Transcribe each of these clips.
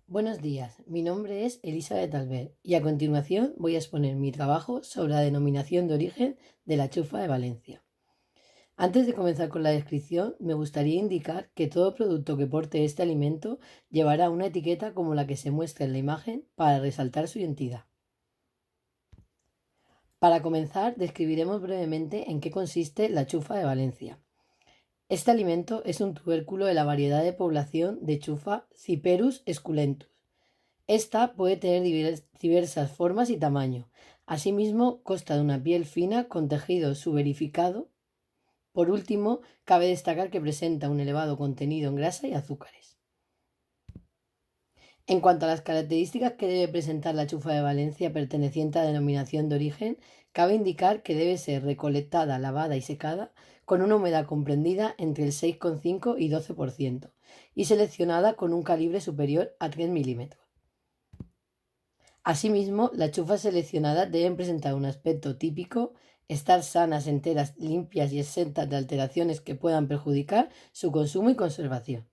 Buenos días, mi nombre es Elizabeth Albert y a continuación voy a exponer mi trabajo sobre la denominación de origen de la chufa de Valencia. Antes de comenzar con la descripción, me gustaría indicar que todo producto que porte este alimento llevará una etiqueta como la que se muestra en la imagen para resaltar su identidad. Para comenzar, describiremos brevemente en qué consiste la chufa de Valencia. Este alimento es un tubérculo de la variedad de población de chufa Cyperus esculentus. Esta puede tener diversas formas y tamaños. Asimismo, consta de una piel fina con tejido suberificado. Por último, cabe destacar que presenta un elevado contenido en grasa y azúcares. En cuanto a las características que debe presentar la chufa de Valencia perteneciente a denominación de origen, cabe indicar que debe ser recolectada, lavada y secada con una humedad comprendida entre el 6,5 y 12% y seleccionada con un calibre superior a 3 milímetros. Asimismo, las chufas seleccionadas deben presentar un aspecto típico, estar sanas, enteras, limpias y exentas de alteraciones que puedan perjudicar su consumo y conservación.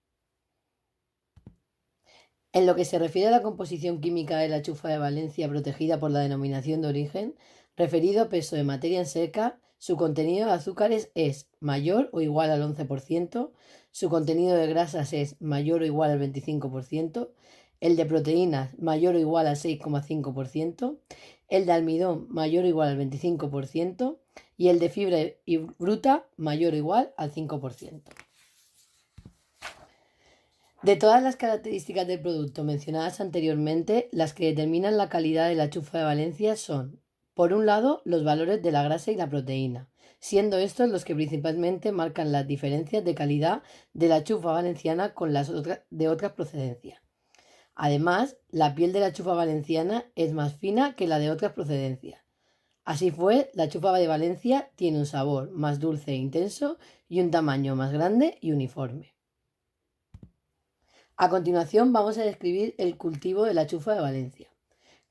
En lo que se refiere a la composición química de la chufa de Valencia protegida por la denominación de origen, referido a peso de materia en seca, su contenido de azúcares es mayor o igual al 11%, su contenido de grasas es mayor o igual al 25%, el de proteínas mayor o igual al 6,5%, el de almidón mayor o igual al 25% y el de fibra y bruta mayor o igual al 5%. De todas las características del producto mencionadas anteriormente, las que determinan la calidad de la chufa de Valencia son, por un lado, los valores de la grasa y la proteína, siendo estos los que principalmente marcan las diferencias de calidad de la chufa valenciana con las de otras procedencias. Además, la piel de la chufa valenciana es más fina que la de otras procedencias. Así pues, la chufa de Valencia tiene un sabor más dulce e intenso y un tamaño más grande y uniforme. A continuación vamos a describir el cultivo de la chufa de Valencia.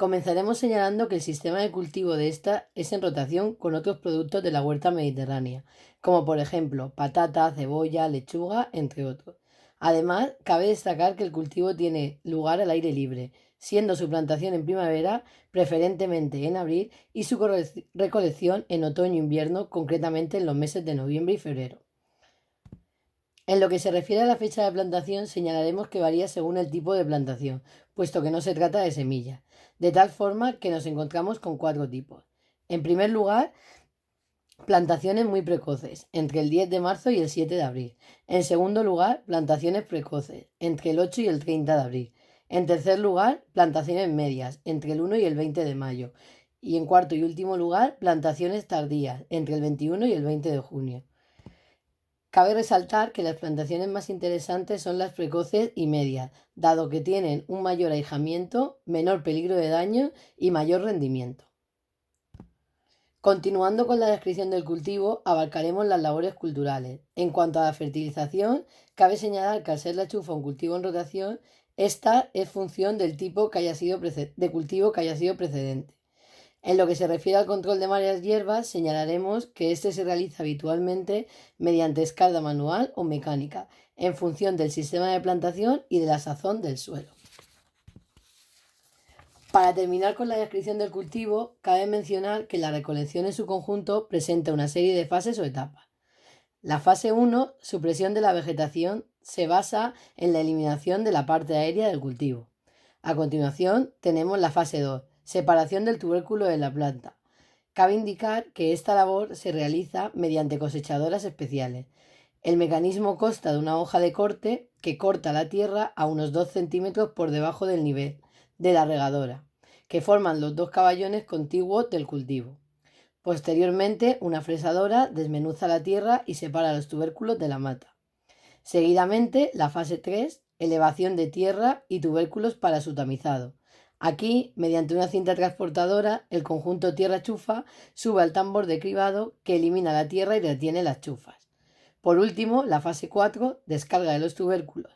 Comenzaremos señalando que el sistema de cultivo de esta es en rotación con otros productos de la huerta mediterránea, como por ejemplo patata, cebolla, lechuga, entre otros. Además, cabe destacar que el cultivo tiene lugar al aire libre, siendo su plantación en primavera, preferentemente en abril, y su recolección en otoño-invierno, concretamente en los meses de noviembre y febrero. En lo que se refiere a la fecha de plantación, señalaremos que varía según el tipo de plantación, puesto que no se trata de semillas, de tal forma que nos encontramos con cuatro tipos. En primer lugar, plantaciones muy precoces, entre el 10 de marzo y el 7 de abril. En segundo lugar, plantaciones precoces, entre el 8 y el 30 de abril. En tercer lugar, plantaciones medias, entre el 1 y el 20 de mayo. Y en cuarto y último lugar, plantaciones tardías, entre el 21 y el 20 de junio. Cabe resaltar que las plantaciones más interesantes son las precoces y medias, dado que tienen un mayor ahijamiento, menor peligro de daño y mayor rendimiento. Continuando con la descripción del cultivo, abarcaremos las labores culturales. En cuanto a la fertilización, cabe señalar que al ser la chufa un cultivo en rotación, esta es función del tipo que haya sido de cultivo que haya sido precedente. En lo que se refiere al control de varias hierbas, señalaremos que este se realiza habitualmente mediante escalda manual o mecánica, en función del sistema de plantación y de la sazón del suelo. Para terminar con la descripción del cultivo, cabe mencionar que la recolección en su conjunto presenta una serie de fases o etapas. La fase 1, supresión de la vegetación, se basa en la eliminación de la parte aérea del cultivo. A continuación, tenemos la fase 2, separación del tubérculo de la planta. Cabe indicar que esta labor se realiza mediante cosechadoras especiales. El mecanismo consta de una hoja de corte que corta la tierra a unos 2 centímetros por debajo del nivel de la regadora, que forman los dos caballones contiguos del cultivo. Posteriormente, una fresadora desmenuza la tierra y separa los tubérculos de la mata. Seguidamente, la fase 3, elevación de tierra y tubérculos para su tamizado. Aquí, mediante una cinta transportadora, el conjunto tierra-chufa sube al tambor de cribado que elimina la tierra y retiene las chufas. Por último, la fase 4, descarga de los tubérculos.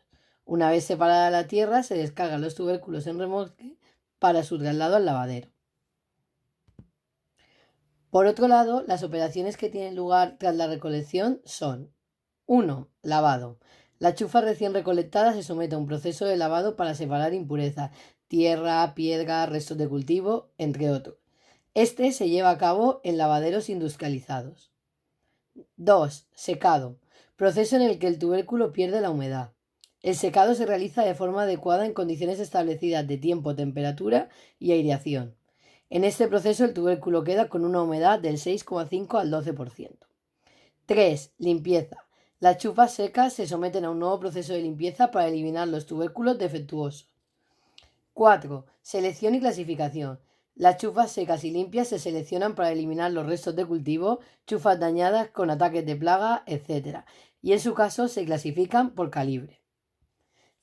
Una vez separada la tierra, se descargan los tubérculos en remolque para su traslado al lavadero. Por otro lado, las operaciones que tienen lugar tras la recolección son 1. Lavado. La chufa recién recolectada se somete a un proceso de lavado para separar impurezas, tierra, piedra, restos de cultivo, entre otros. Este se lleva a cabo en lavaderos industrializados. 2. Secado. Proceso en el que el tubérculo pierde la humedad. El secado se realiza de forma adecuada en condiciones establecidas de tiempo, temperatura y aireación. En este proceso el tubérculo queda con una humedad del 6,5 al 12%. 3. Limpieza. Las chufas secas se someten a un nuevo proceso de limpieza para eliminar los tubérculos defectuosos. 4. Selección y clasificación. Las chufas secas y limpias se seleccionan para eliminar los restos de cultivo, chufas dañadas con ataques de plaga, etc. Y en su caso se clasifican por calibre.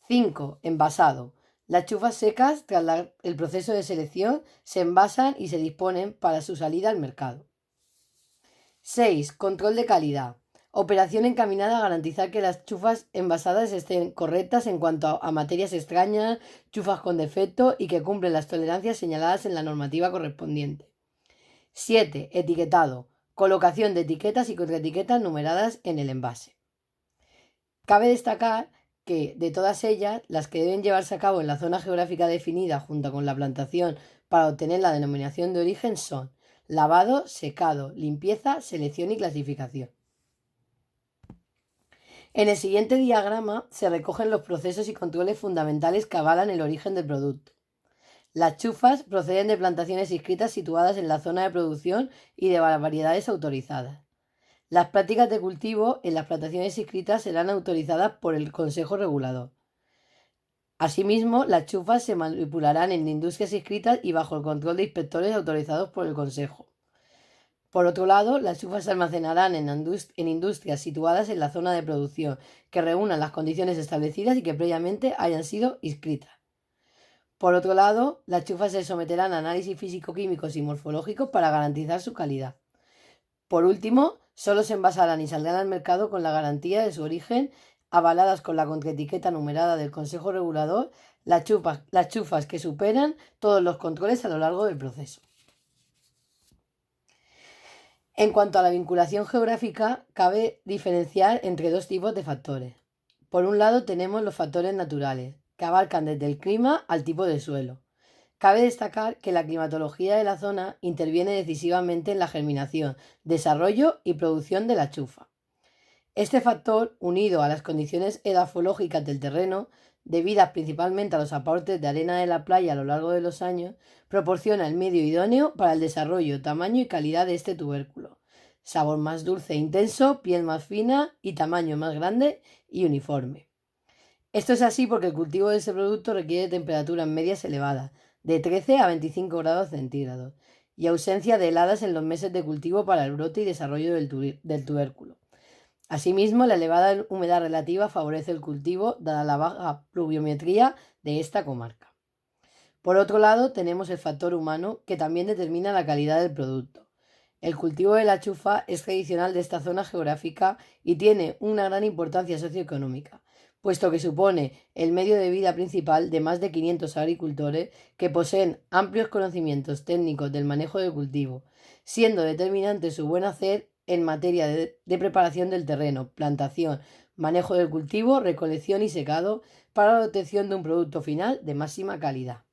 5. Envasado. Las chufas secas, tras el proceso de selección, se envasan y se disponen para su salida al mercado. 6. Control de calidad. Operación encaminada a garantizar que las chufas envasadas estén correctas en cuanto a materias extrañas, chufas con defecto y que cumplen las tolerancias señaladas en la normativa correspondiente. 7. Etiquetado. Colocación de etiquetas y contraetiquetas numeradas en el envase. Cabe destacar que de todas ellas, las que deben llevarse a cabo en la zona geográfica definida junto con la plantación para obtener la denominación de origen son lavado, secado, limpieza, selección y clasificación. En el siguiente diagrama se recogen los procesos y controles fundamentales que avalan el origen del producto. Las chufas proceden de plantaciones inscritas situadas en la zona de producción y de variedades autorizadas. Las prácticas de cultivo en las plantaciones inscritas serán autorizadas por el Consejo Regulador. Asimismo, las chufas se manipularán en industrias inscritas y bajo el control de inspectores autorizados por el Consejo. Por otro lado, las chufas se almacenarán en industrias situadas en la zona de producción, que reúnan las condiciones establecidas y que previamente hayan sido inscritas. Por otro lado, las chufas se someterán a análisis físico-químicos y morfológicos para garantizar su calidad. Por último, solo se envasarán y saldrán al mercado con la garantía de su origen, avaladas con la contraetiqueta numerada del Consejo Regulador, las chufas que superan todos los controles a lo largo del proceso. En cuanto a la vinculación geográfica, cabe diferenciar entre dos tipos de factores. Por un lado tenemos los factores naturales, que abarcan desde el clima al tipo de suelo. Cabe destacar que la climatología de la zona interviene decisivamente en la germinación, desarrollo y producción de la chufa. Este factor, unido a las condiciones edafológicas del terreno, debidas principalmente a los aportes de arena de la playa a lo largo de los años, proporciona el medio idóneo para el desarrollo, tamaño y calidad de este tubérculo. Sabor más dulce e intenso, piel más fina y tamaño más grande y uniforme. Esto es así porque el cultivo de este producto requiere temperaturas medias elevadas, de 13 a 25 grados centígrados, y ausencia de heladas en los meses de cultivo para el brote y desarrollo del tubérculo. Asimismo, la elevada humedad relativa favorece el cultivo, dada la baja pluviometría de esta comarca. Por otro lado, tenemos el factor humano, que también determina la calidad del producto. El cultivo de la chufa es tradicional de esta zona geográfica y tiene una gran importancia socioeconómica, puesto que supone el medio de vida principal de más de 500 agricultores que poseen amplios conocimientos técnicos del manejo del cultivo, siendo determinante su buen hacer en materia de preparación del terreno, plantación, manejo del cultivo, recolección y secado para la obtención de un producto final de máxima calidad.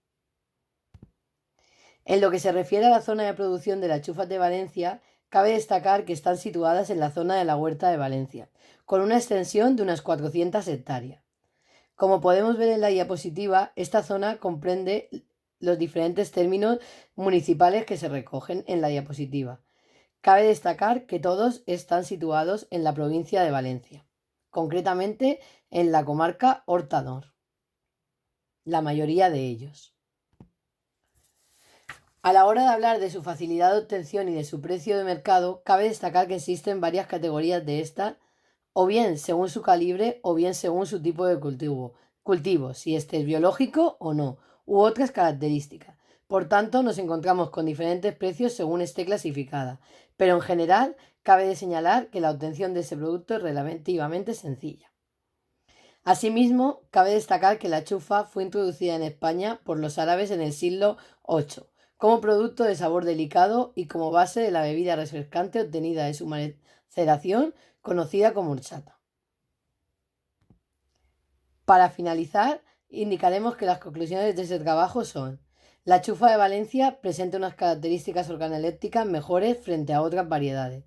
En lo que se refiere a la zona de producción de las chufas de Valencia, cabe destacar que están situadas en la zona de la Huerta de Valencia, con una extensión de unas 400 hectáreas. Como podemos ver en la diapositiva, esta zona comprende los diferentes términos municipales que se recogen en la diapositiva. Cabe destacar que todos están situados en la provincia de Valencia, concretamente en la comarca Horta-Nor, la mayoría de ellos. A la hora de hablar de su facilidad de obtención y de su precio de mercado, cabe destacar que existen varias categorías de esta, o bien según su calibre o bien según su tipo de cultivo, si este es biológico o no, u otras características. Por tanto, nos encontramos con diferentes precios según esté clasificada, pero en general cabe de señalar que la obtención de ese producto es relativamente sencilla. Asimismo, cabe destacar que la chufa fue introducida en España por los árabes en el siglo VIII, como producto de sabor delicado y como base de la bebida refrescante obtenida de su maceración, conocida como horchata. Para finalizar, indicaremos que las conclusiones de este trabajo son: la chufa de Valencia presenta unas características organolépticas mejores frente a otras variedades.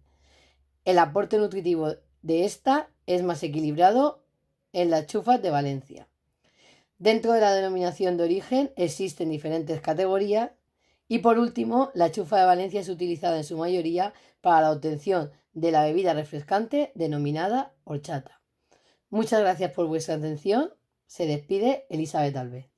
El aporte nutritivo de esta es más equilibrado en las chufas de Valencia. Dentro de la denominación de origen existen diferentes categorías. Y por último, la chufa de Valencia es utilizada en su mayoría para la obtención de la bebida refrescante denominada horchata. Muchas gracias por vuestra atención. Se despide Elizabeth Alves.